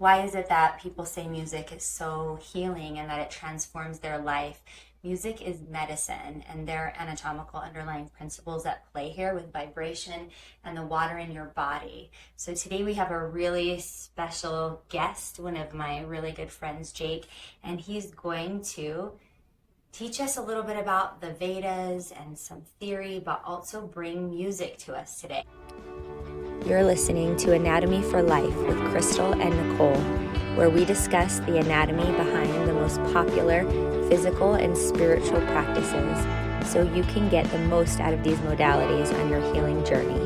Why is it that people say music is so healing and that it transforms their life? Music is medicine, and there are anatomical underlying principles at play here with vibration and the water in your body. So today we have a really special guest, one of my really good friends, Jake, and he's going to teach us a little bit about the Vedas and some theory, but also bring music to us today. You're listening to Anatomy for Life with Crystal and Nicole, where we discuss the anatomy behind the most popular physical and spiritual practices so you can get the most out of these modalities on your healing journey.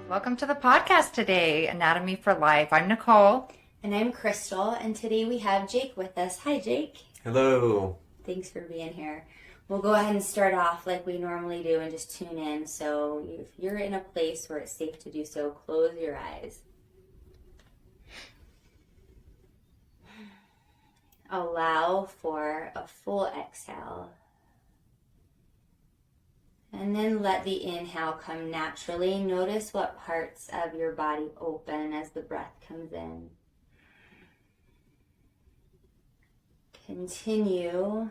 Welcome to the podcast today, Anatomy for Life. I'm Nicole. And I'm Crystal, and today we have Jake with us. Hi, Jake. Hello. Thanks for being here. We'll go ahead and start off like we normally do and just tune in. So if you're in a place where it's safe to do so, close your eyes. Allow for a full exhale. And then let the inhale come naturally. Notice what parts of your body open as the breath comes in. Continue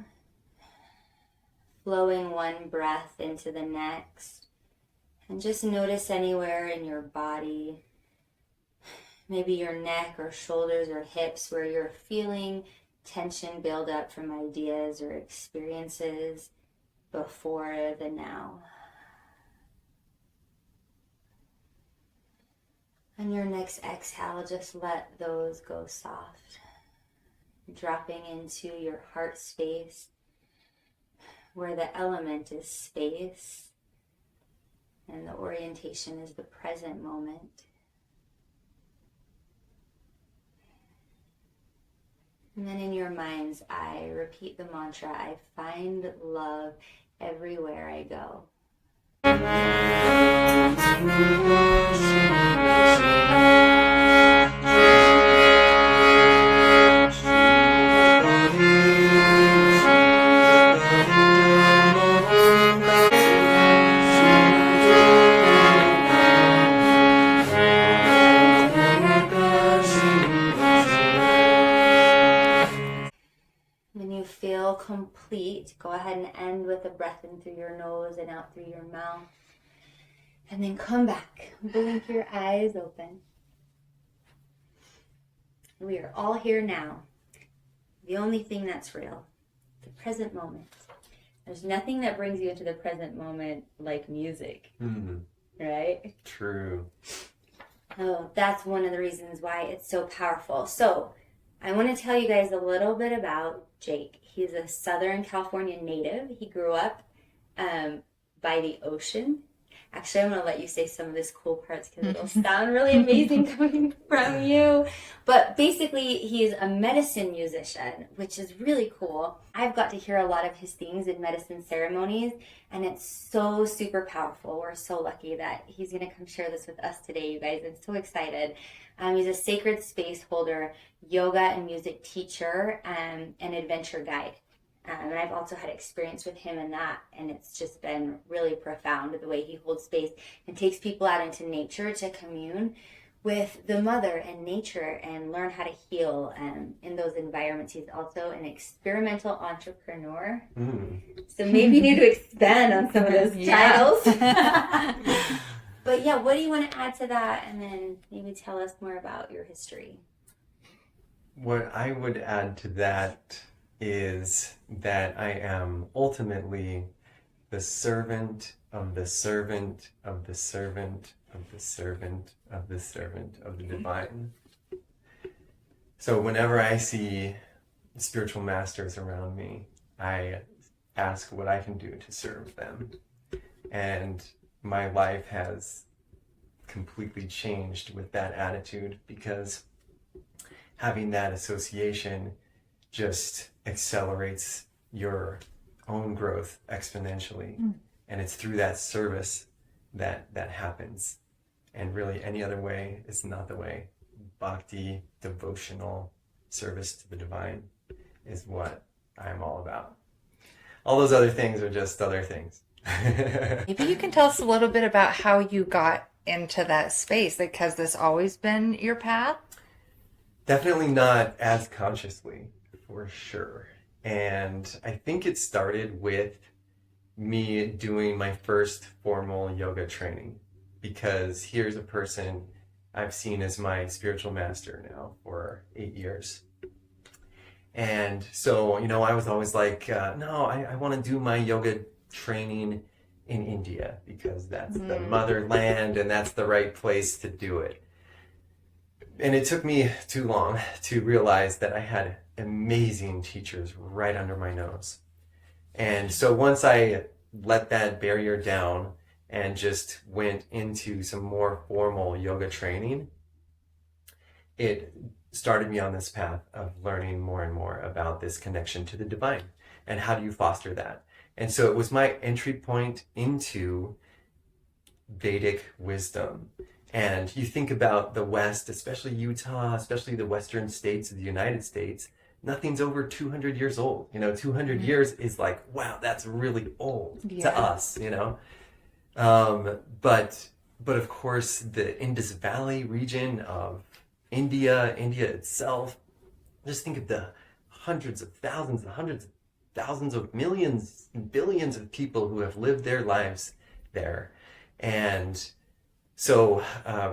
flowing one breath into the next. And just notice anywhere in your body, maybe your neck or shoulders or hips, where you're feeling tension build up from ideas or experiences before the now. On your next exhale, just let those go soft, dropping into your heart space, where the element is space and the orientation is the present moment. And then in your mind's eye, repeat the mantra, I find love everywhere I go. When you feel complete, go ahead and end with a breath in through your nose and out through your mouth. And then come back. Blink your eyes open. We are all here now. The only thing that's real, the present moment. There's nothing that brings you into the present moment like music, right? True. Oh, that's one of the reasons why it's so powerful. So I want to tell you guys a little bit about Jake. He's a Southern California native. He grew up by the ocean. Actually, I'm going to let you say some of this cool parts because it'll sound really amazing coming from you. But basically, he's a medicine musician, which is really cool. I've got to hear a lot of his things in medicine ceremonies, and it's so super powerful. We're so lucky that he's going to come share this with us today, you guys. I'm so excited. He's a sacred space holder, yoga and music teacher, and adventure guide. And I've also had experience with him in that, and it's just been really profound the way he holds space and takes people out into nature to commune with the mother and nature and learn how to heal in those environments. He's also an experimental entrepreneur. So maybe you need to expand on some of those titles. But yeah, what do you want to add to that? And then maybe tell us more about your history. What I would add to that is that I am ultimately the servant of the servant of the servant of the servant of the servant of the divine. So whenever I see spiritual masters around me, I ask what I can do to serve them. And my life has completely changed with that attitude, because having that association just accelerates your own growth exponentially. And it's through that service that happens. And really any other way is not the way. Bhakti, devotional service to the divine is what I'm all about. All those other things are just other things. Maybe you can tell us a little bit about how you got into that space? Like, has this always been your path? Definitely not as consciously, for sure. And I think it started with me doing my first formal yoga training, because here's a person I've seen as my spiritual master now for 8 years. And so, I was always like, no, I want to do my yoga training in India because that's the motherland and that's the right place to do it. And it took me too long to realize that I had amazing teachers right under my nose. And so once I let that barrier down and just went into some more formal yoga training, it started me on this path of learning more and more about this connection to the divine and how do you foster that. And so it was my entry point into Vedic wisdom. And you think about the West, especially Utah, especially the western states of the United States, nothing's over 200 years old. 200 years is like, wow, that's really old to us, But of course, the Indus Valley region of India itself, just think of the hundreds of thousands of millions and billions of people who have lived their lives there. And so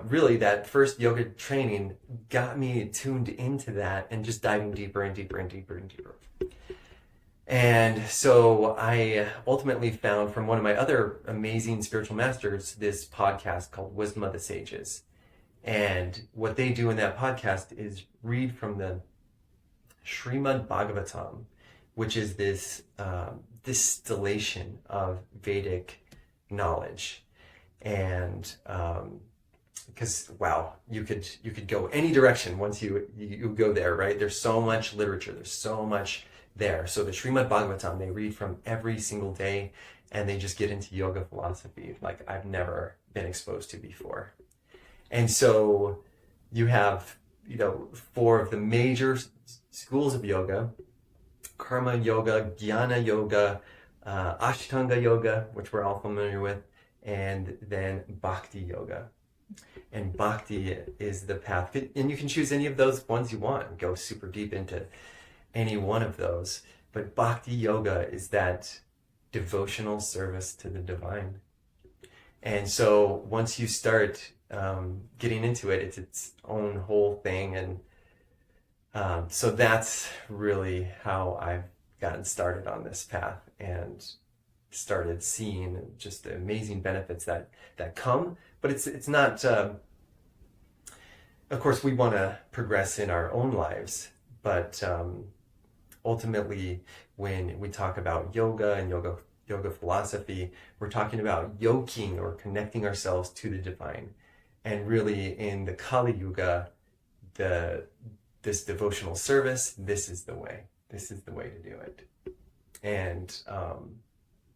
really that first yoga training got me tuned into that and just diving deeper and deeper and deeper and deeper. And so I ultimately found from one of my other amazing spiritual masters this podcast called Wisdom of the Sages. And what they do in that podcast is read from the Srimad Bhagavatam, which is this distillation of Vedic knowledge. And because you could go any direction once you go there, right? There's so much literature, there's so much there. So the Srimad Bhagavatam, they read from every single day, and they just get into yoga philosophy like I've never been exposed to before. And so you have 4 of the major schools of yoga: karma yoga, jnana yoga, ashtanga yoga, which we're all familiar with, and then bhakti yoga. And bhakti is the path, and you can choose any of those ones you want and go super deep into any one of those. But bhakti yoga is that devotional service to the divine. And so once you start getting into it, it's its own whole thing. And so that's really how I've gotten started on this path and started seeing just the amazing benefits that come. But it's not, of course, we want to progress in our own lives, but ultimately, when we talk about yoga and yoga philosophy, we're talking about yoking or connecting ourselves to the divine. And really, in the Kali Yuga, this devotional service, this is the way. This is the way to do it. And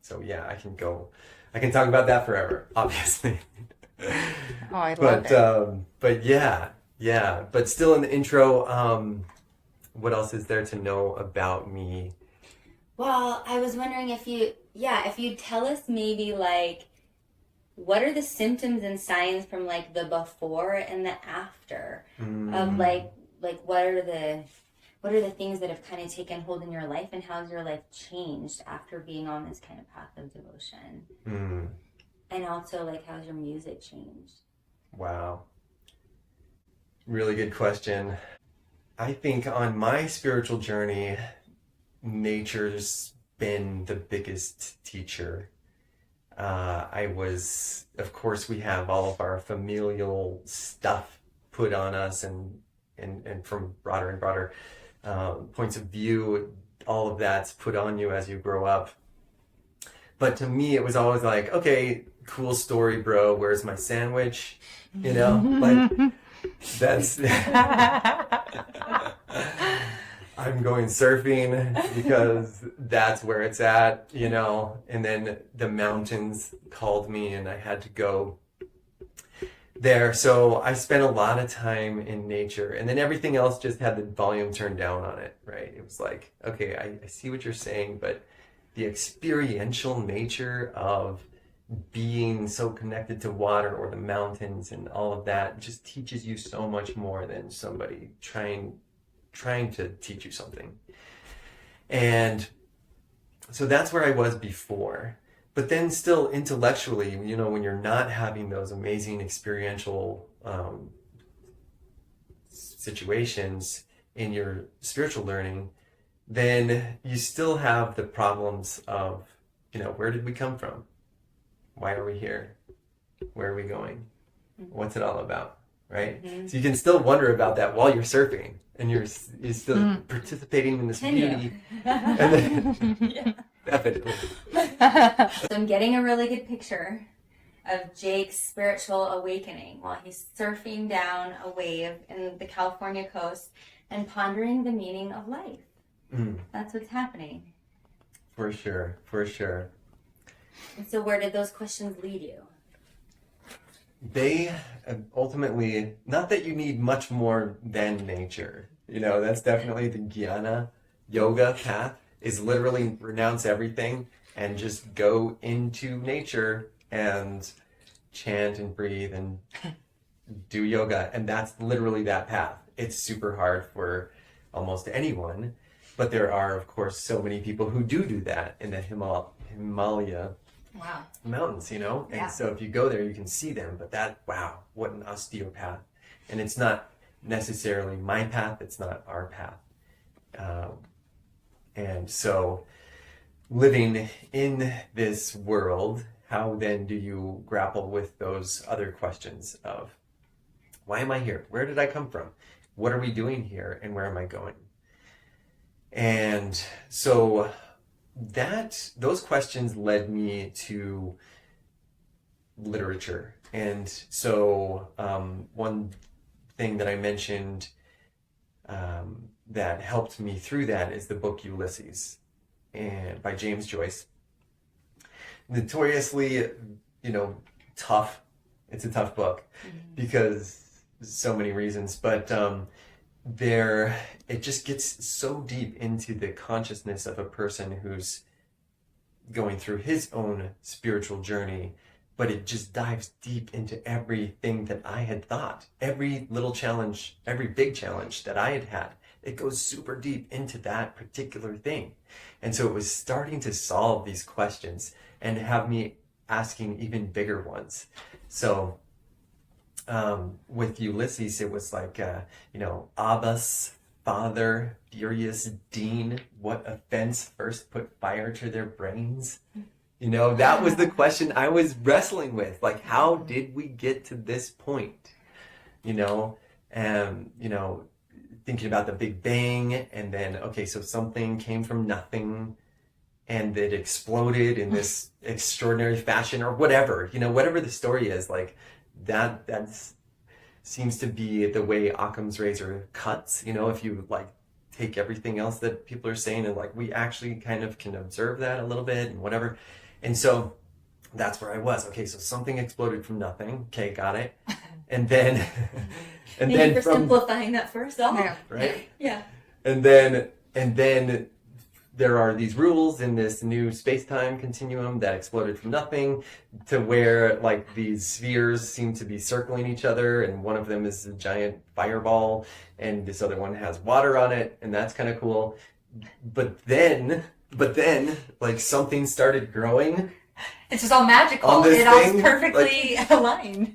so yeah, I can talk about that forever, obviously. Oh, I love it. But yeah. But still in the intro, what else is there to know about me? Well, I was wondering if you'd tell us maybe like, what are the symptoms and signs from like the before and the after of like what are the things that have kind of taken hold in your life, and how's your life changed after being on this kind of path of devotion? And also, like, how's your music changed? Wow. Really good question. I think on my spiritual journey, nature's been the biggest teacher. Of course, we have all of our familial stuff put on us and from broader and broader points of view, all of that's put on you as you grow up. But to me, it was always like, okay, cool story, bro. Where's my sandwich? Like that's, I'm going surfing because that's where it's at, and then the mountains called me and I had to go there. So I spent a lot of time in nature, and then everything else just had the volume turned down on it, right? It was like, okay, I see what you're saying, but the experiential nature of being so connected to water or the mountains and all of that just teaches you so much more than somebody trying to teach you something. And so that's where I was before. But then still intellectually, you know, when you're not having those amazing experiential situations in your spiritual learning, then you still have the problems of, you know, where did we come from? Why are we here? Where are we going? What's it all about? Right? Mm-hmm. So you can still wonder about that while you're surfing and you're still participating in this beauty. And then, Yeah. definitely. So I'm getting a really good picture of Jake's spiritual awakening while he's surfing down a wave in the California coast and pondering the meaning of life. That's what's happening. For sure, for sure. And so where did those questions lead you? They ultimately, not that you need much more than nature. You know, that's definitely the Jnana yoga path, is literally renounce everything and just go into nature and chant and breathe and do yoga. And that's literally that path. It's super hard for almost anyone, but there are, of course, so many people who do that in the Himalaya Wow. mountains, you know? Yeah. And so if you go there, you can see them, but that, wow, what an austere path. And it's not necessarily my path, it's not our path. And so living in this world, how then do you grapple with those other questions of, why am I here? Where did I come from? What are we doing here? And where am I going? And so those questions led me to literature. And so one thing that I mentioned that helped me through that is the book Ulysses and by James Joyce. Notoriously, you know, tough. It's a tough book because so many reasons, but it just gets so deep into the consciousness of a person who's going through his own spiritual journey, but it just dives deep into everything that I had thought, every little challenge, every big challenge that I had. It goes super deep into that particular thing. And so it was starting to solve these questions and have me asking even bigger ones. So with Ulysses, it was like, you know, Abbas, father, furious dean, what offense first put fire to their brains? You know, that was the question I was wrestling with. Like, how did we get to this point? You know, thinking about the Big Bang, and then, okay, so something came from nothing and it exploded in this extraordinary fashion or whatever, you know, whatever the story is, like that seems to be the way Occam's razor cuts, you know, if you like take everything else that people are saying and like we actually kind of can observe that a little bit and whatever. And so that's where I was. Okay, so something exploded from nothing. Okay, got it. And then Thank you for simplifying that first off. Yeah. Right? Yeah. And then there are these rules in this new space-time continuum that exploded from nothing to where like these spheres seem to be circling each other, and one of them is a giant fireball and this other one has water on it, and that's kind of cool. But then like something started growing. It's just all magical. On this It all thing, perfectly aligned.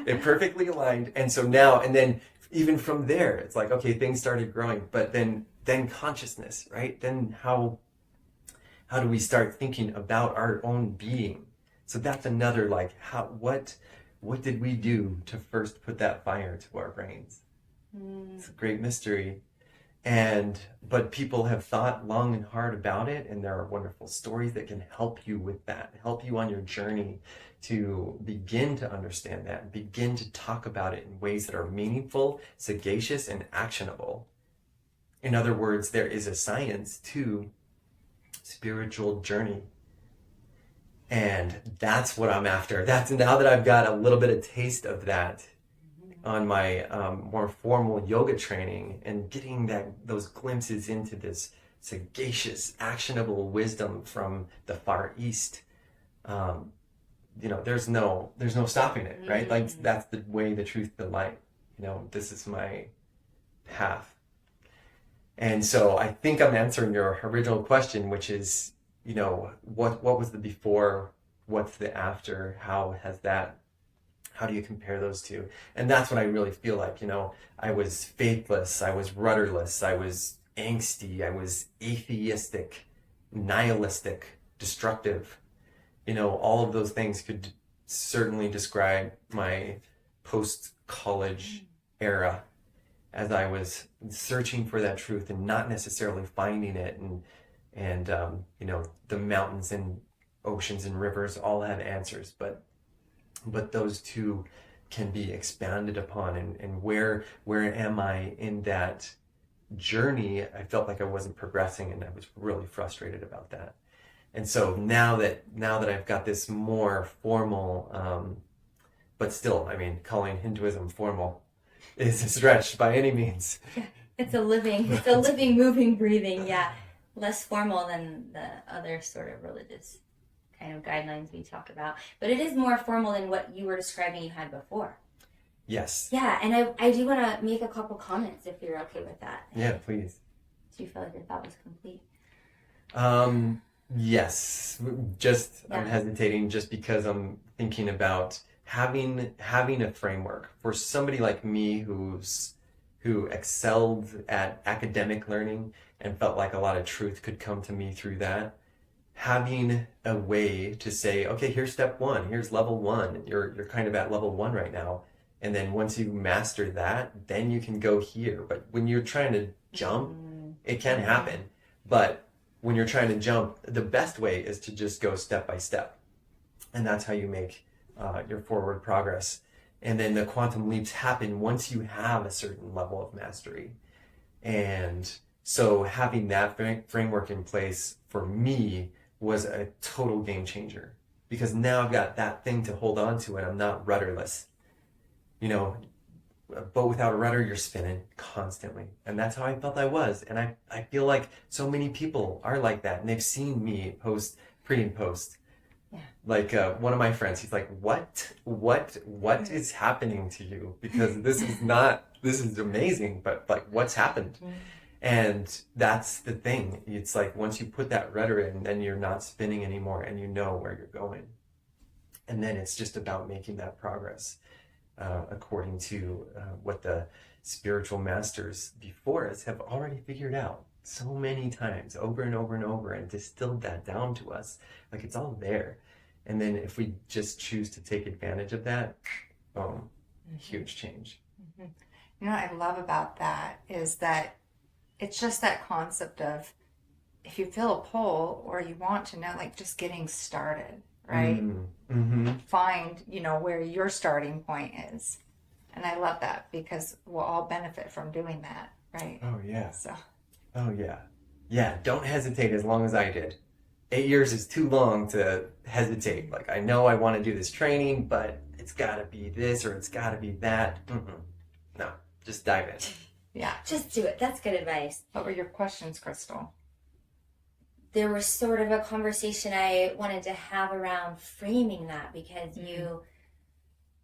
It perfectly aligned. And so now, and then even from there, it's like, okay, things started growing, but then consciousness, right? Then how do we start thinking about our own being? So that's another, like, what did we do to first put that fire to our brains? It's a great mystery. But people have thought long and hard about it, and there are wonderful stories that can help you with that, help you on your journey to begin to understand that, begin to talk about it in ways that are meaningful, sagacious, and actionable. In other words, there is a science to spiritual journey. And that's what I'm after. That's now that I've got a little bit of taste of that on my more formal yoga training and getting those glimpses into this sagacious, actionable wisdom from the Far East. there's no stopping it, right? Like that's the way, the truth, the light. This is my path. And so I think I'm answering your original question, which is, what was the before, what's the after, how do you compare those two? And that's what I really feel like. I was faithless, I was rudderless, I was angsty, I was atheistic, nihilistic, destructive. All of those things could certainly describe my post-college era, as I was searching for that truth and not necessarily finding it. And the mountains and oceans and rivers all have answers, but those two can be expanded upon. And where am I in that journey? I felt like I wasn't progressing, and I was really frustrated about that. And so now that I've got this more formal, but still, calling Hinduism formal is a stretch by any means. Yeah, it's a living, moving, breathing. Yeah, less formal than the other sort of religious kind of guidelines we talk about, but it is more formal than what you were describing you had before. Yes. Yeah, and I do want to make a couple comments if you're okay with that. Yeah, please. Do you feel like your thought was complete? Yes. I'm hesitating just because I'm thinking about having a framework for somebody like me who excelled at academic learning and felt like a lot of truth could come to me through that. Having a way to say, okay, here's step one, here's level one. You're kind of at level one right now. And then once you master that, then you can go here. But when you're trying to jump, it can happen. But when you're trying to jump, the best way is to just go step by step. And that's how you make your forward progress. And then the quantum leaps happen once you have a certain level of mastery. And so having that framework in place for me was a total game changer, because now I've got that thing to hold on to and I'm not rudderless. But without a rudder, you're spinning constantly. And that's how I felt I was. And I feel like so many people are like that. And they've seen me pre and post. Yeah. Like one of my friends, he's like, what is happening to you? Because this is amazing, but like what's happened? And that's the thing. It's like once you put that rudder in, then you're not spinning anymore and you know where you're going. And then it's just about making that progress. According to what the spiritual masters before us have already figured out so many times, over and over and over, and distilled that down to us. Like it's all there. And then if we just choose to take advantage of that, boom, huge change. What I love about that is that it's just that concept of, if you feel a pull or you want to know, like just getting started. Right? Find, where your starting point is. And I love that because we'll all benefit from doing that, right? Oh, yeah. So. Oh, yeah. Yeah, don't hesitate as long as I did. 8 years is too long to hesitate. Like, I know I want to do this training, but it's got to be this or it's got to be that. No, just dive in. Yeah, just do it. That's good advice. What were your questions, Crystal? There was sort of a conversation I wanted to have around framing that, because you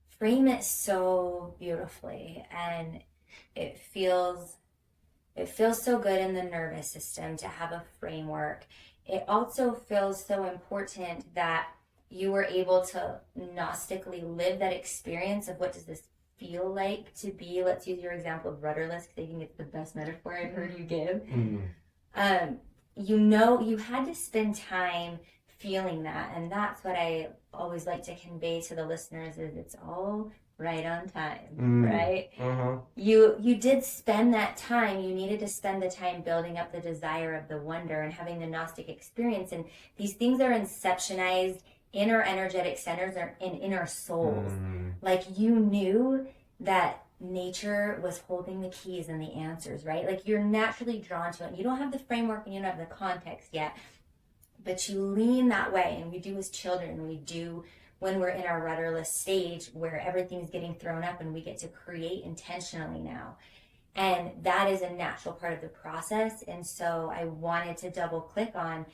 frame it so beautifully, and it feels so good in the nervous system to have a framework. It also feels so important that you were able to gnostically live that experience of what does this feel like to be, let's use your example of rudderless, because I think it's the best metaphor I've heard you give. You had to spend time feeling that, and that's what I always like to convey to the listeners, is it's all right on time, right? You did spend that time. You needed to spend the time building up the desire of the wonder and having the Gnostic experience, and these things are inceptionized in our energetic centers or in our souls. Like, you knew that nature was holding the keys and the answers, right? Like, you're naturally drawn to it. You don't have the framework and you don't have the context yet, but you lean that way. And we do as children, we do when we're in our rudderless stage where everything's getting thrown up and we get to create intentionally now. And that is a natural part of the process. And so I wanted to double click on,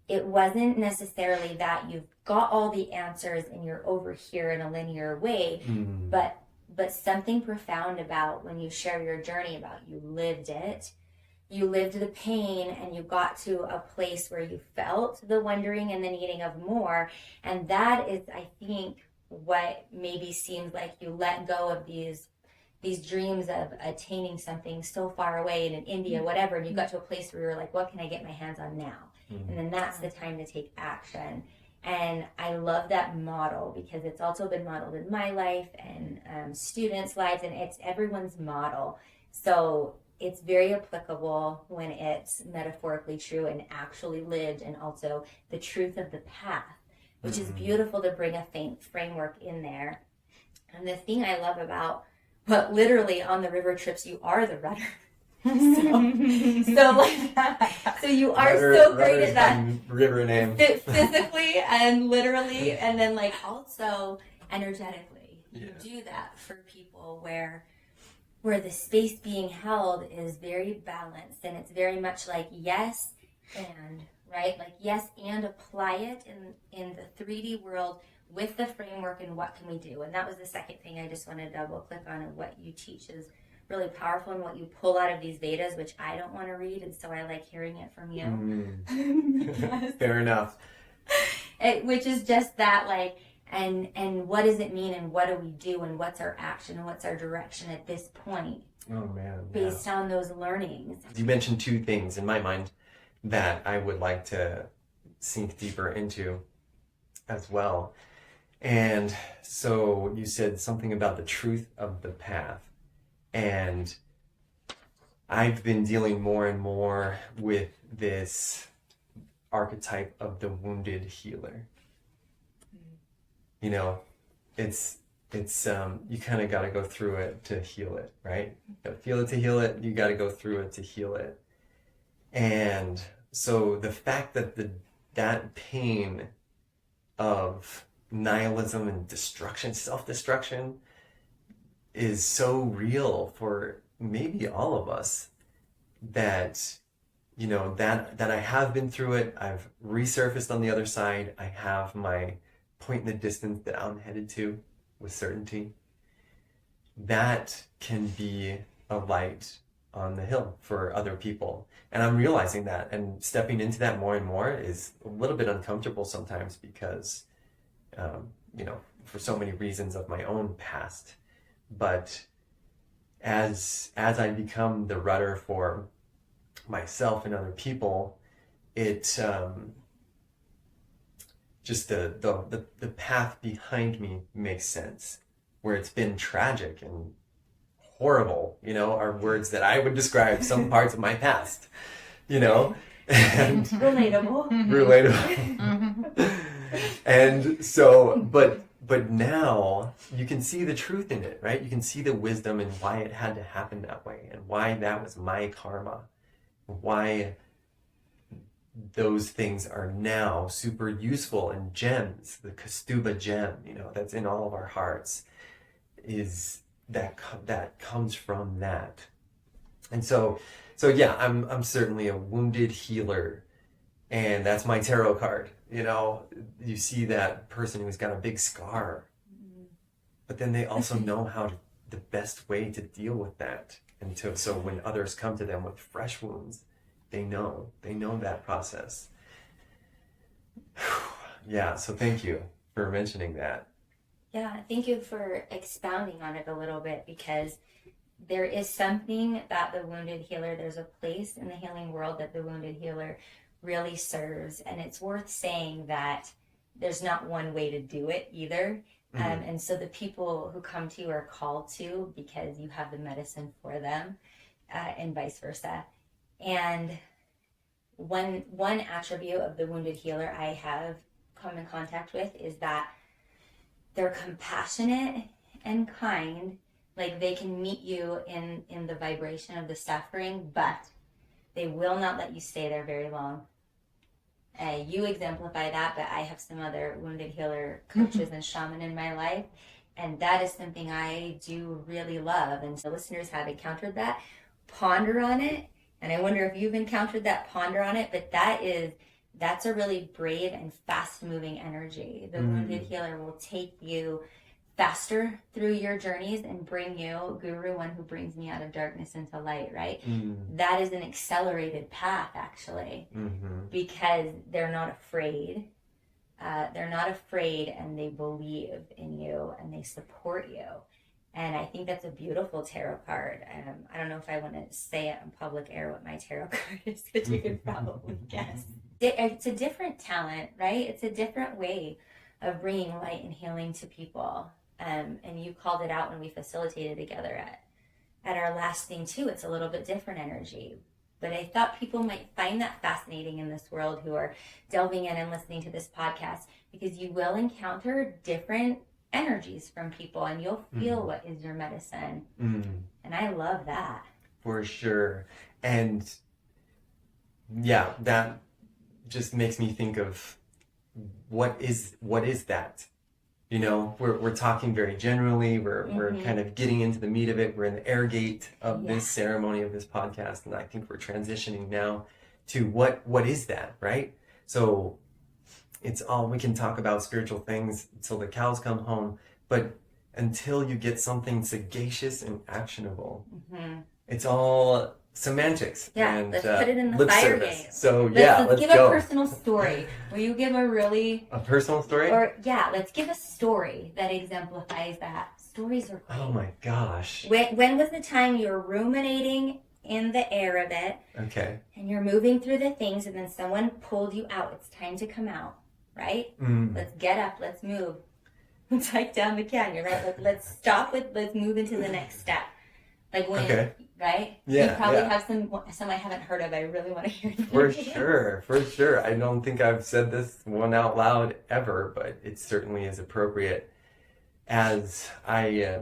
it wasn't necessarily that you've got all the answers and you're over here in a linear way, but something profound about when you share your journey about you lived it, you lived the pain, and you got to a place where you felt the wondering and the needing of more. And that is, I think, what maybe seems like you let go of these dreams of attaining something so far away and in India, whatever, and you got to a place where you're like, what can I get my hands on now? And then that's the time to take action. And I love that model because it's also been modeled in my life and students' lives, and it's everyone's model. So it's very applicable when it's metaphorically true and actually lived, and also the truth of the path, which is beautiful to bring a faint framework in there. And the thing I love about, but literally on the river trips, you are the rudder. So you are Rudder, so great at that. River name. Physically and literally, and then like also energetically. You do that for people where the space being held is very balanced, and it's very much like yes and, right? Like yes and apply it in the 3D world with the framework and what can we do. And that was the second thing I just want to double click on, and what you teach is really powerful, and what you pull out of these Vedas, which I don't want to read, and so I like hearing it from you. Fair enough. Which is just that, like, and what does it mean, and what do we do, and what's our action, and what's our direction at this point? Oh man. Based on those learnings. You mentioned two things in my mind that I would like to sink deeper into as well. And so you said something about the truth of the path. And I've been dealing more and more with this archetype of the wounded healer. You know, it's you kind of got to go through it to heal it, right? You got to feel it to heal it. You got to go through it to heal it. And so the fact that that pain of nihilism and destruction, self-destruction, is so real for maybe all of us, that, you know, that I have been through it. I've resurfaced on the other side. I have my point in the distance that I'm headed to with certainty. That can be a light on the hill for other people. And I'm realizing that, and stepping into that more and more is a little bit uncomfortable sometimes because, you know, for so many reasons of my own past. But as I become the rudder for myself and other people, it just the path behind me makes sense. Where it's been tragic and horrible, you know, are words that I would describe some parts of my past, you know. And relatable. And so, but now you can see the truth in it, right? You can see the wisdom and why it had to happen that way, and why that was my karma, why those things are now super useful, and gems, the Kastuba gem, you know, that's in all of our hearts, is that comes from that. And so yeah, I'm certainly a wounded healer, and that's my tarot card. You know, you see that person who's got a big scar, but then they also know the best way to deal with that. And so when others come to them with fresh wounds, they know that process. Yeah, so thank you for mentioning that. Yeah, thank you for expounding on it a little bit, because there is something that the wounded healer, there's a place in the healing world that the wounded healer really serves. And it's worth saying that there's not one way to do it either. And so the people who come to you are called to because you have the medicine for them, and vice versa. And one attribute of the wounded healer I have come in contact with is that they're compassionate and kind. Like, they can meet you in the vibration of the suffering, but they will not let you stay there very long. You exemplify that, but I have some other wounded healer coaches and shaman in my life, and that is something I do really love. And so listeners have encountered that, ponder on it. And I wonder if you've encountered that, ponder on it. But that is that's a really brave and fast moving energy. The wounded healer will take you faster through your journeys and bring you, Guru, one who brings me out of darkness into light, right? That is an accelerated path, actually, because they're not afraid. They're not afraid, and they believe in you, and they support you. And I think that's a beautiful tarot card. I don't know if I want to say it on public air what my tarot card is, but you can probably guess. It's a different talent, right? It's a different way of bringing light and healing to people. And you called it out when we facilitated together at our last thing too. It's a little bit different energy. But I thought people might find that fascinating in this world who are delving in and listening to this podcast, because you will encounter different energies from people and you'll feel what is your medicine. And I love that. For sure. And yeah, that just makes me think of what is that? You know, we're talking very generally. We're kind of getting into the meat of it. We're in the air gate of this ceremony, of this podcast, and I think we're transitioning now to what is that, right? So it's all, we can talk about spiritual things until the cows come home, but until you get something sagacious and actionable, it's all semantics. Yeah, and, let's put it in the lip fire service. game. So let's give go. a personal story. Will you give a personal story? Or let's give a story that exemplifies that. Stories are great. Oh my gosh. When was the time you were ruminating in the air of it? Okay. And you're moving through the things, and then someone pulled you out. It's time to come out, right? Let's get up. Let's move. It's like down the canyon, right? Let's stop. Let's move into the next step. Like when, right? Yeah. You probably have some I haven't heard of. I really want to hear them. For sure. I don't think I've said this one out loud ever, but it certainly is appropriate. As I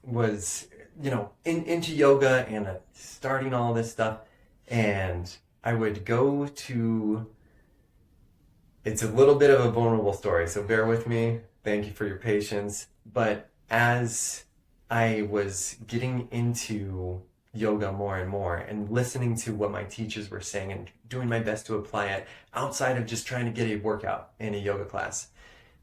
was, into yoga and starting all this stuff, and I would go to, it's a little bit of a vulnerable story, so bear with me. Thank you for your patience. But as I was getting into yoga more and more and listening to what my teachers were saying and doing my best to apply it outside of just trying to get a workout in a yoga class.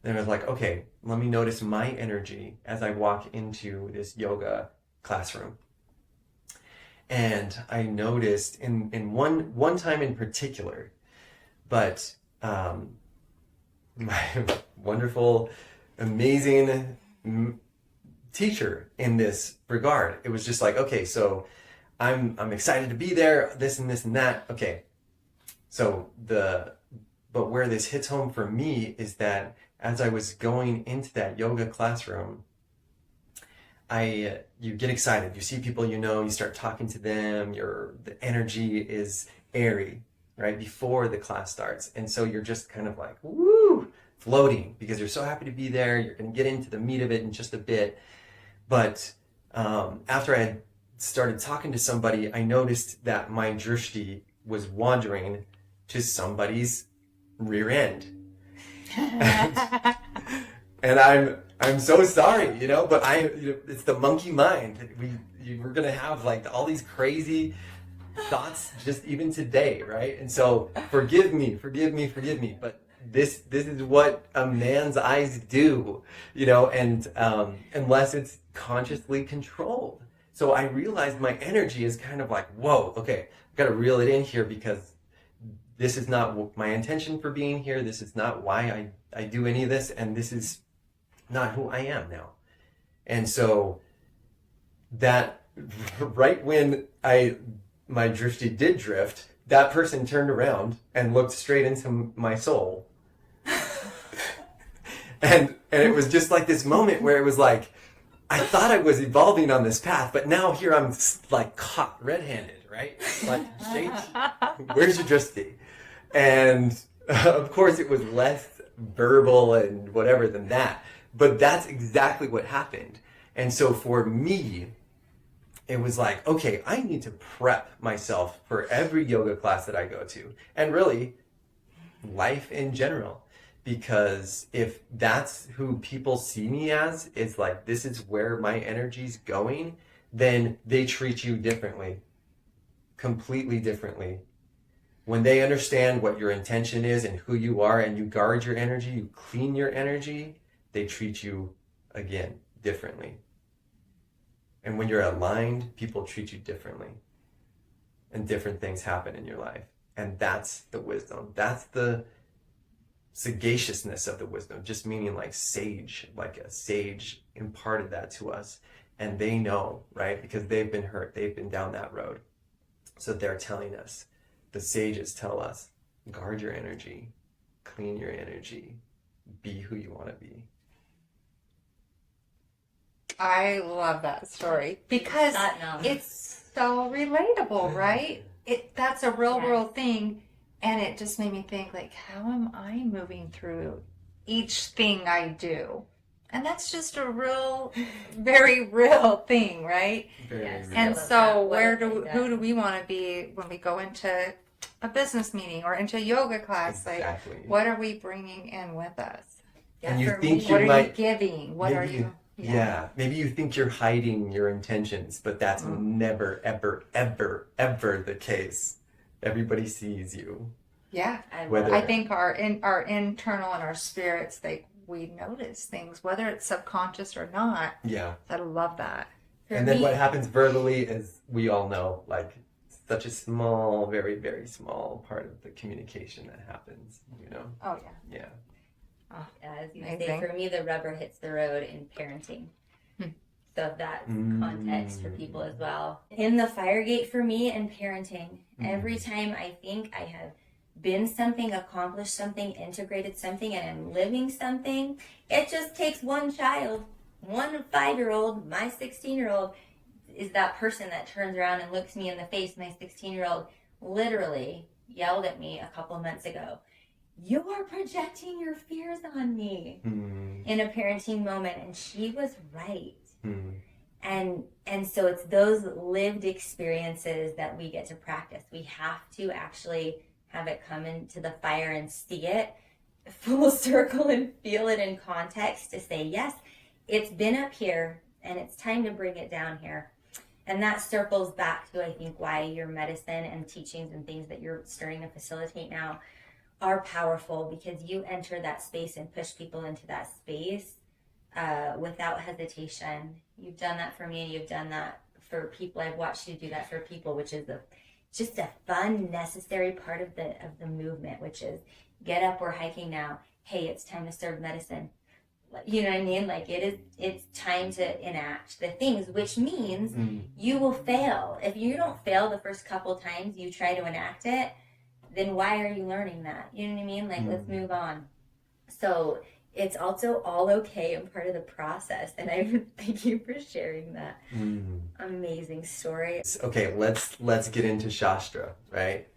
Then I was like, okay, let me notice my energy as I walk into this yoga classroom. And I noticed in one time in particular, but my wonderful, amazing teacher in this regard, it was just like, okay, so I'm excited to be there, this and this and that. Okay, so but where this hits home for me is that as I was going into that yoga classroom, you get excited. You see people you start talking to them. The energy is airy, right, before the class starts. And so you're just kind of like, woo, floating, because you're so happy to be there. You're going to get into the meat of it in just a bit. But after I had started talking to somebody, I noticed that my drishti was wandering to somebody's rear end. And I'm so sorry, but it's the monkey mind. We're going to have like all these crazy thoughts just even today, right? And so forgive me, but this is what a man's eyes do, and unless it's consciously controlled. So I realized my energy is kind of like, whoa, okay, I've got to reel it in here, because this is not my intention for being here. This is not why I do any of this, and this is not who I am now. And so that right when my drishti did drift, that person turned around and looked straight into my soul. And it was just like this moment where it was like, I thought I was evolving on this path, but now here I'm like caught red-handed, right? Like, Jake, where's your drishti? And of course it was less verbal and whatever than that, but that's exactly what happened. And so for me, it was like, okay, I need to prep myself for every yoga class that I go to, and really life in general. Because if that's who people see me as, is like, this is where my energy's going, then they treat you differently, completely differently. When they understand what your intention is and who you are, and you guard your energy, you clean your energy, they treat you, again, differently. And when you're aligned, people treat you differently. And different things happen in your life. And that's the wisdom. That's the sagaciousness of the wisdom, just meaning like sage, like a sage imparted that to us. And they know, right? Because they've been hurt. They've been down that road. So they're telling us. The sages tell us, guard your energy, clean your energy, be who you want to be. I love that story because it's so relatable, right? That's a real world thing. And it just made me think, like, how am I moving through each thing I do? And that's just a real, very real thing, right? Very real. And so who do we want to be when we go into a business meeting or into a yoga class? Exactly. Like, what are we bringing in with us? And you think what are you giving? What are you? Yeah, maybe you think you're hiding your intentions, but that's never, ever, ever, ever the case. Everybody sees you. Yeah, I think our internal and our spirits, we notice things, whether it's subconscious or not. Yeah. I love that. And then what happens verbally is, we all know, like, such a small, very, very small part of the communication that happens, you know? Oh, yeah. Yeah. Oh, as you say, for me, the rubber hits the road in parenting. So that's context for people as well. In the fire gate for me in parenting, every time I think I have been something, accomplished something, integrated something, and I'm living something, it just takes one child, one 5-year-old, my 16-year-old is that person that turns around and looks me in the face. My 16-year-old literally yelled at me a couple of months ago, "You are projecting your fears on me," in a parenting moment, and she was right. And so it's those lived experiences that we get to practice. We have to actually have it come into the fire and see it full circle and feel it in context to say, yes, it's been up here and it's time to bring it down here. And that circles back to, I think, why your medicine and teachings and things that you're starting to facilitate now are powerful, because you enter that space and push people into that space without hesitation. You've done that for me, and you've done that for people. I've watched you do that for people, which is just a fun, necessary part of the movement, which is get up, we're hiking now. Hey, it's time to serve medicine. You know what I mean? Like, it's time to enact the things, which means you will fail. If you don't fail the first couple times you try to enact it, then why are you learning that? You know what I mean? Like, let's move on. So it's also all okay and part of the process. And I thank you for sharing that amazing story. Okay, let's get into Shastra, right?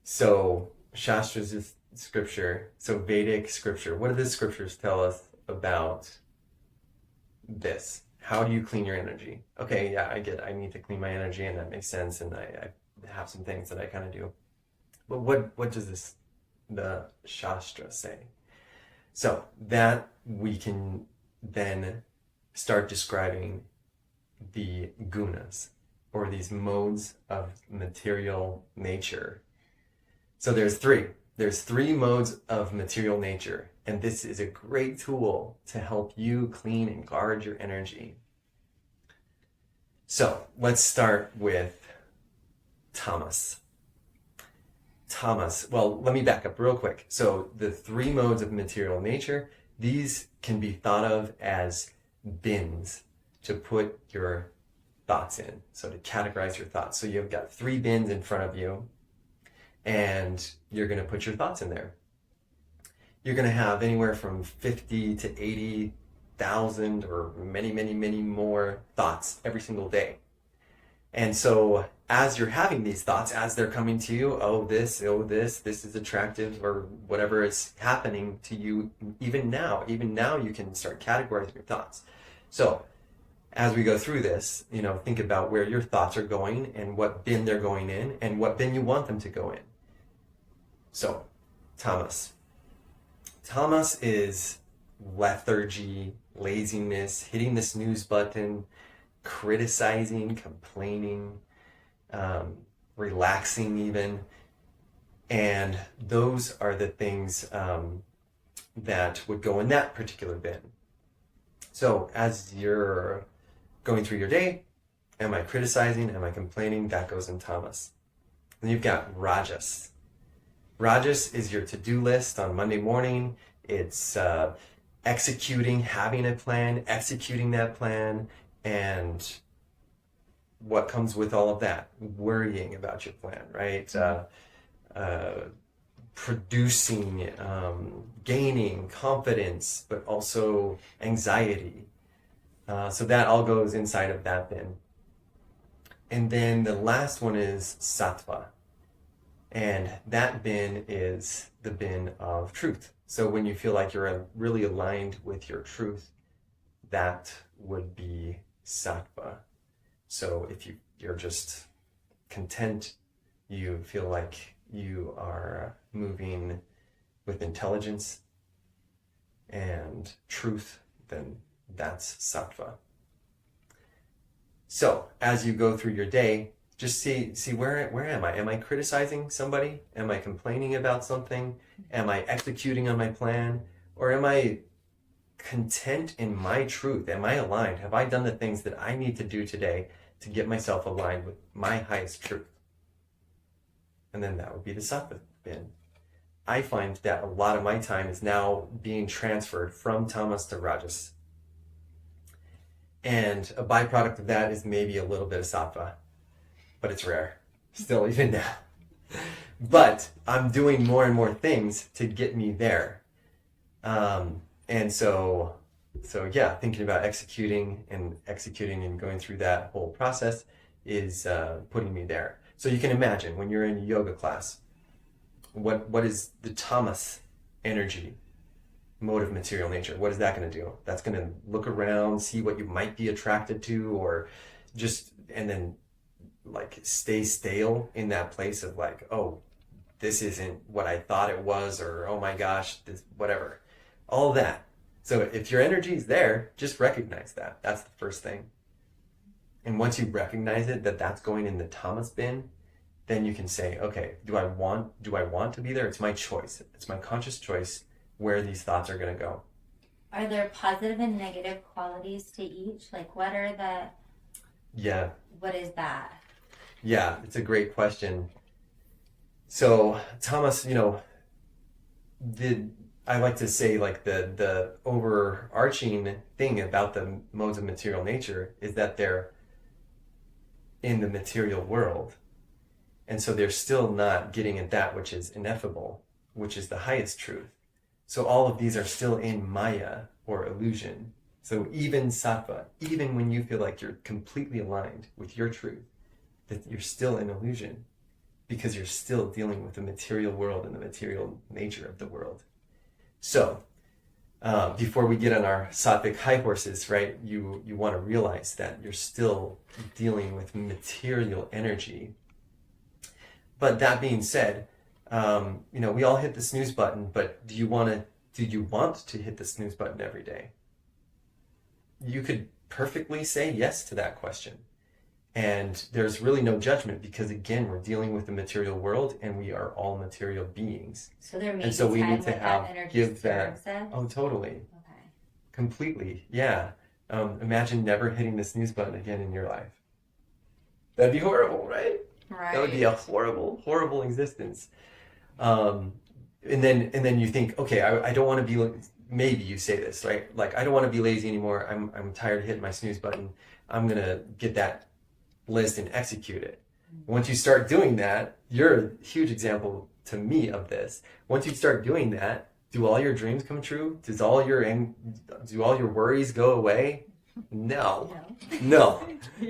So Shastra is just scripture. So Vedic scripture. What do the scriptures tell us about this? How do you clean your energy? Okay, yeah, I need to clean my energy, and that makes sense, and I have some things that I kind of do. But what does the Shastra say? So that we can then start describing the gunas, or these modes of material nature. So there's three modes of material nature, and this is a great tool to help you clean and guard your energy. So let's start with tamas. Tamas, well, let me back up real quick. So the three modes of material nature, these can be thought of as bins to put your thoughts in. So to categorize your thoughts. So you've got 3 bins in front of you, and you're going to put your thoughts in there. You're going to have anywhere from 50 to 80,000 or many, many, many more thoughts every single day. And so as you're having these thoughts, as they're coming to you, this is attractive, or whatever is happening to you, even now you can start categorizing your thoughts. So as we go through this, think about where your thoughts are going and what bin they're going in and what bin you want them to go in. So, tamas. Tamas is lethargy, laziness, hitting the snooze button, criticizing, complaining, relaxing even. And those are the things that would go in that particular bin. So as you're going through your day, am I criticizing? Am I complaining? That goes in tamas. Then you've got rajas. Rajas is your to-do list on Monday morning. It's executing, having a plan, executing that plan, and what comes with all of that? Worrying about your plan, right? Producing, gaining confidence, but also anxiety. So that all goes inside of that bin. And then the last one is sattva. And that bin is the bin of truth. So when you feel like you're really aligned with your truth, that would be sattva. So if you're just content, you feel like you are moving with intelligence and truth, then that's sattva. So as you go through your day, just see where am I? Am I criticizing somebody? Am I complaining about something? Am I executing on my plan? Or am I content in my truth? Am I aligned? Have I done the things that I need to do today to get myself aligned with my highest truth? And then that would be the sattva bin. I find that a lot of my time is now being transferred from tamas to rajas. And a byproduct of that is maybe a little bit of sattva, but it's rare, still even now. But I'm doing more and more things to get me there. And so yeah, thinking about executing and going through that whole process is putting me there. So you can imagine when you're in a yoga class, what is the tamas energy, mode of material nature? What is that going to do? That's going to look around, see what you might be attracted to, or just, and then like stay stale in that place of like, oh, this isn't what I thought it was, or oh my gosh, this, whatever, all that. So if your energy is there, just recognize that. That's the first thing. And once you recognize it, that's going in the tamas bin, then you can say, okay, do I want to be there? It's my choice. It's my conscious choice where these thoughts are going to go. Are there positive and negative qualities to each? Like what is that? Yeah, it's a great question. So tamas, I like to say like the overarching thing about the modes of material nature is that they're in the material world. And so they're still not getting at that which is ineffable, which is the highest truth. So all of these are still in maya or illusion. So even sattva, even when you feel like you're completely aligned with your truth, that you're still in illusion because you're still dealing with the material world and the material nature of the world. So before we get on our sattvic high horses, right, you want to realize that you're still dealing with material energy. But that being said, we all hit the snooze button, but do you want to hit the snooze button every day? You could perfectly say yes to that question. And there's really no judgment because, again, we're dealing with the material world and we are all material beings. So there may and so be we time need to when have that energy give serves that. us? Oh, totally. Okay. Completely. Yeah. Imagine never hitting the snooze button again in your life. That'd be horrible, right? Right. That would be a horrible, horrible existence. And then you think, okay, I don't want to be. Maybe you say this, right? Like, I don't want to be lazy anymore. I'm tired of hitting my snooze button. I'm gonna get that list and execute it. Once you start doing that, you're a huge example to me of this. Once you start doing that, do all your dreams come true? Do all your worries go away? No.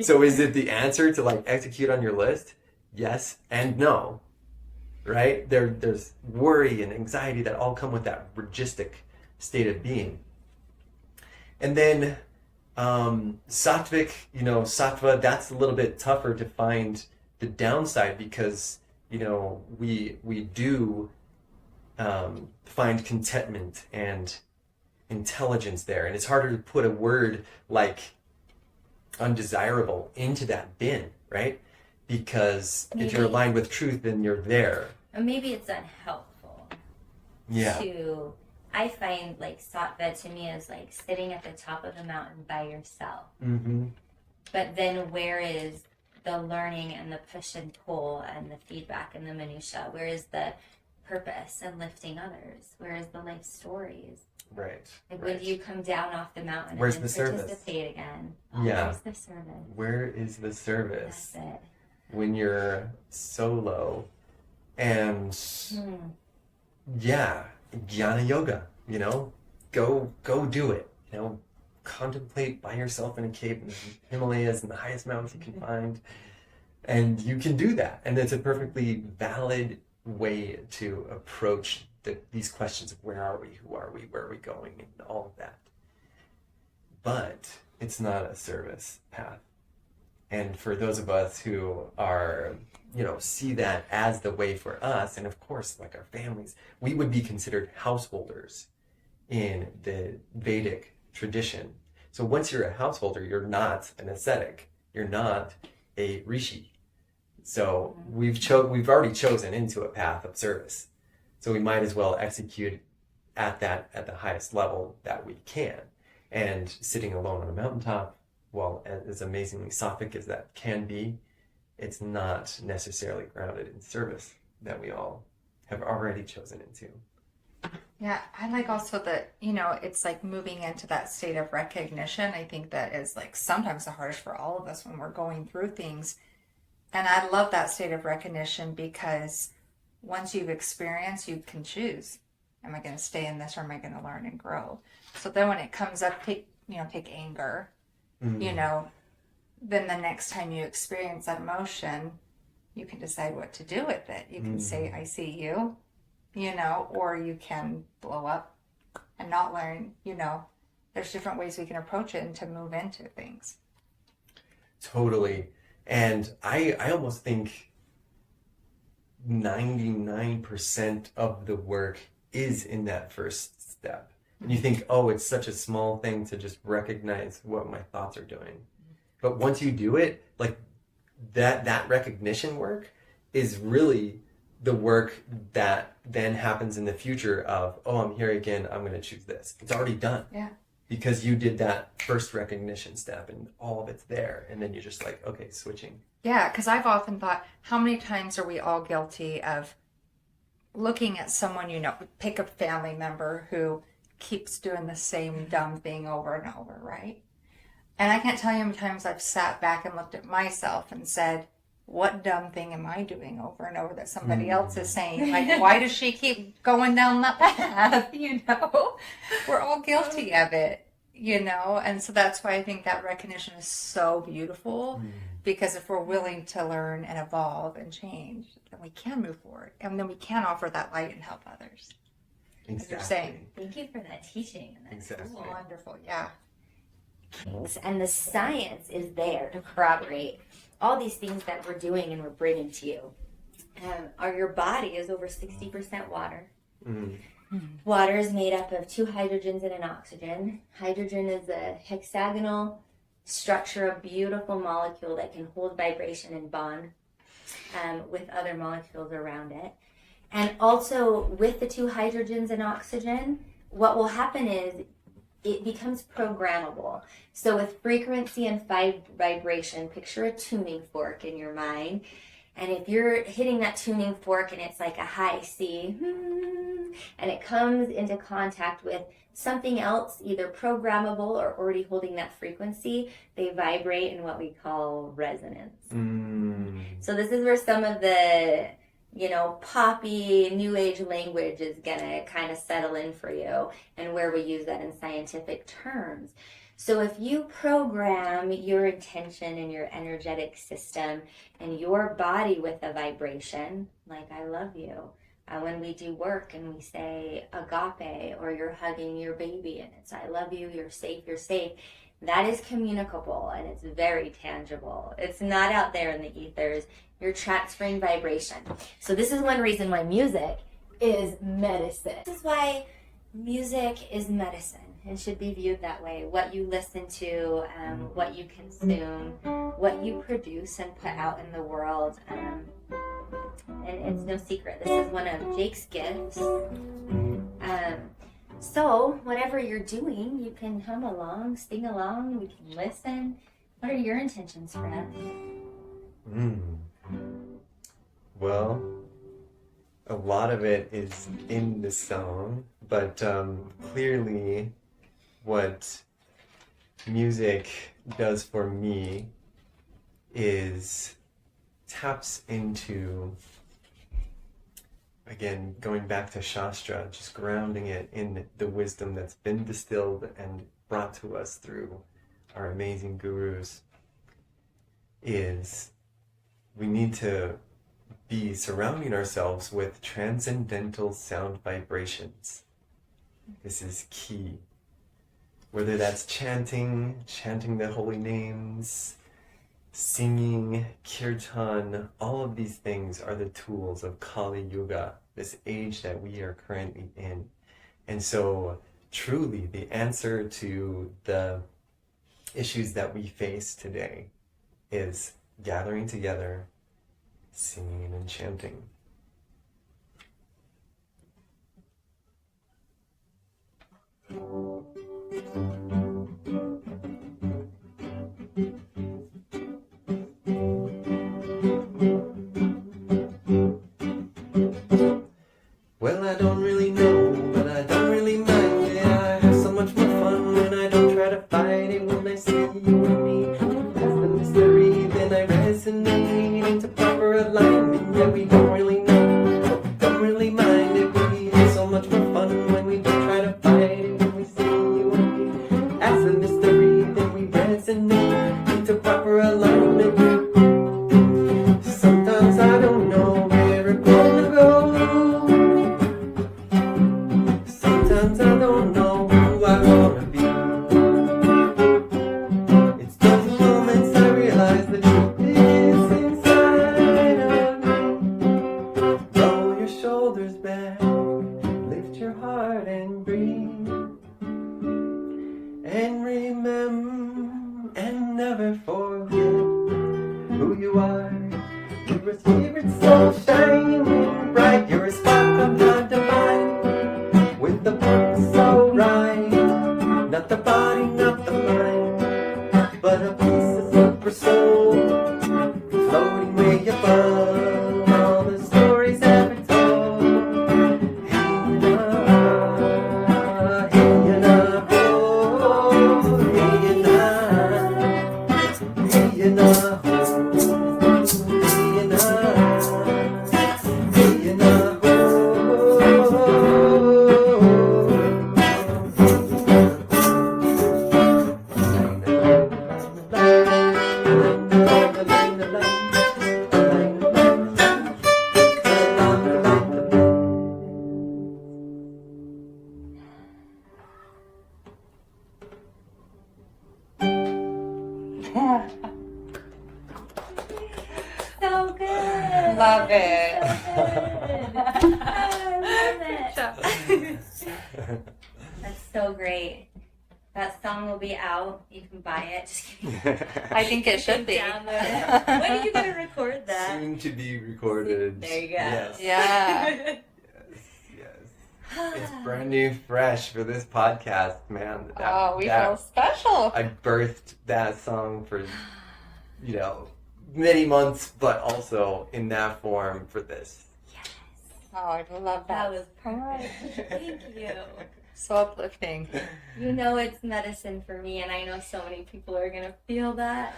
So is it the answer to like execute on your list? Yes and no. Right? There's worry and anxiety that all come with that registic state of being. And then sattvic, sattva, that's a little bit tougher to find the downside because, we do find contentment and intelligence there. And it's harder to put a word like undesirable into that bin, right? Because if you're aligned with truth, then you're there. or maybe it's unhelpful Yeah. to, I find like sattva to me is like sitting at the top of a mountain by yourself. Mm-hmm. But then where is the learning and the push and pull and the feedback and the minutia? Where is the purpose and lifting others? Where is the life stories? Right. Like right. when do you come down off the mountain Where's and the service? participate again? Oh, Yeah. Where's the service? Where is the service? That's it. When you're solo and yeah, jnana yoga, go do it, contemplate by yourself in a cave in the Himalayas and the highest mountains you can find, and you can do that, and it's a perfectly valid way to approach these questions of where are we, who are we, where are we going, and all of that. But it's not a service path. And for those of us who are, see that as the way for us, and of course, like our families, we would be considered householders in the Vedic tradition. So once you're a householder, you're not an ascetic. You're not a rishi. So we've already chosen into a path of service. So we might as well execute at the highest level that we can. And sitting alone on a mountaintop, well, as amazingly sattvic as that can be, it's not necessarily grounded in service that we all have already chosen into. Yeah, I like also that, it's like moving into that state of recognition. I think that is like sometimes the hardest for all of us when we're going through things. And I love that state of recognition because once you've experienced, you can choose. Am I going to stay in this or am I going to learn and grow? So then when it comes up, take anger. Then the next time you experience that emotion, you can decide what to do with it. You can say, I see you, or you can blow up and not learn, there's different ways we can approach it and to move into things. Totally. And I almost think 99% of the work is in that first step. And you think, oh, it's such a small thing to just recognize what my thoughts are doing. But once you do it, like that recognition work is really the work that then happens in the future of, oh, I'm here again, I'm going to choose this. It's already done. Yeah. Because you did that first recognition step and all of it's there. And then you're just like, okay, switching. Yeah, because I've often thought, how many times are we all guilty of looking at someone, pick a family member who keeps doing the same dumb thing over and over, right? And I can't tell you how many times I've sat back and looked at myself and said, what dumb thing am I doing over and over that somebody else is saying? Like, why does she keep going down that path? We're all guilty of it, And so that's why I think that recognition is so beautiful, because if we're willing to learn and evolve and change, then we can move forward. And then we can offer that light and help others. Exactly. As you're saying. Thank you for that teaching. That's Exactly. cool. Wonderful, yeah. And the science is there to corroborate all these things that we're doing and we're bringing to you. Your body is over 60% water. Water is made up of 2 hydrogens and an oxygen. Hydrogen is a hexagonal structure, a beautiful molecule that can hold vibration and bond with other molecules around it. And also with the 2 hydrogens and oxygen, what will happen is it becomes programmable. So with frequency and vibration, picture a tuning fork in your mind. And if you're hitting that tuning fork and it's like a high C, and it comes into contact with something else, either programmable or already holding that frequency, they vibrate in what we call resonance. So this is where some of the poppy new age language is gonna kind of settle in for you, and where we use that in scientific terms. So if you program your intention and your energetic system and your body with a vibration, like I love you, when we do work and we say agape, or you're hugging your baby and it's I love you, you're safe, that is communicable and it's very tangible. It's not out there in the ethers. You're transferring vibration. So this is one reason why music is medicine. This is why music is medicine and should be viewed that way. What you listen to, what you consume, what you produce and put out in the world. And it's no secret. This is one of Jake's gifts. So whatever you're doing, you can hum along, sing along, we can listen. What are your intentions for us? Well, a lot of it is in the song, but clearly what music does for me is taps into, again, going back to Shastra, just grounding it in the wisdom that's been distilled and brought to us through our amazing gurus, is we need to be surrounding ourselves with transcendental sound vibrations. This is key. Whether that's chanting the holy names, singing, kirtan, all of these things are the tools of Kali Yuga, this age that we are currently in. And so truly the answer to the issues that we face today is gathering together, singing and chanting. Well, I don't really know, but I don't really mind it. I have so much more fun when I don't try to fight it. When I see you and me, that's the mystery. Then I resonate into proper alignment. Yeah, we don't really know, don't really mind it. We have so much more fun when we don't try to fight it. When we see you and me, that's the mystery. Then we resonate into proper alignment. Sometimes I don't know where we're gonna go. Sometimes I don't know who I wanna be. It's those moments I realize the truth is inside of me. Roll your shoulders back, lift your heart and breathe. And remember and never forget who you are. You're a spirit so shining bright. You're a spark of the divine, with the purpose so right. Not the body, not the mind, but a piece of super soul, floating way above all the stories ever told. Hey, So good. Love it. So good. I love it. That's so great. That song will be out. You can buy it. Just kidding. I think it should be. Download it. When are you going to record that? Soon to be recorded. There you go. Yes. Yeah. Yes. It's brand new, fresh for this podcast, man. Oh, we feel special. I birthed that song for, many months, but also in that form for this. Oh, I love that. That was perfect. Thank you. So uplifting. You know it's medicine for me, and I know so many people are going to feel that.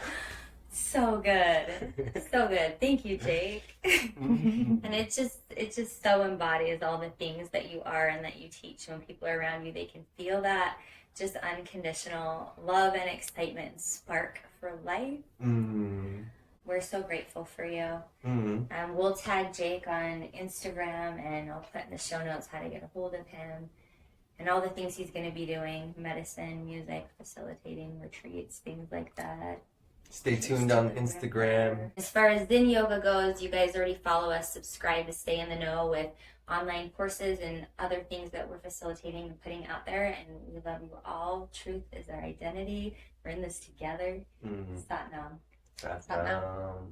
So good. So good. Thank you, Jake. And it just so embodies all the things that you are and that you teach. When people are around you, they can feel that just unconditional love and excitement and spark for life. We're so grateful for you. We'll tag Jake on Instagram, and I'll put in the show notes how to get a hold of him and all the things he's going to be doing: medicine, music, facilitating retreats, things like that. Stay tuned on Instagram. As far as Zen Yoga goes, you guys already follow us, subscribe to stay in the know with online courses and other things that we're facilitating and putting out there. And we love you all. Truth is our identity. We're in this together. Satnam. Satnam.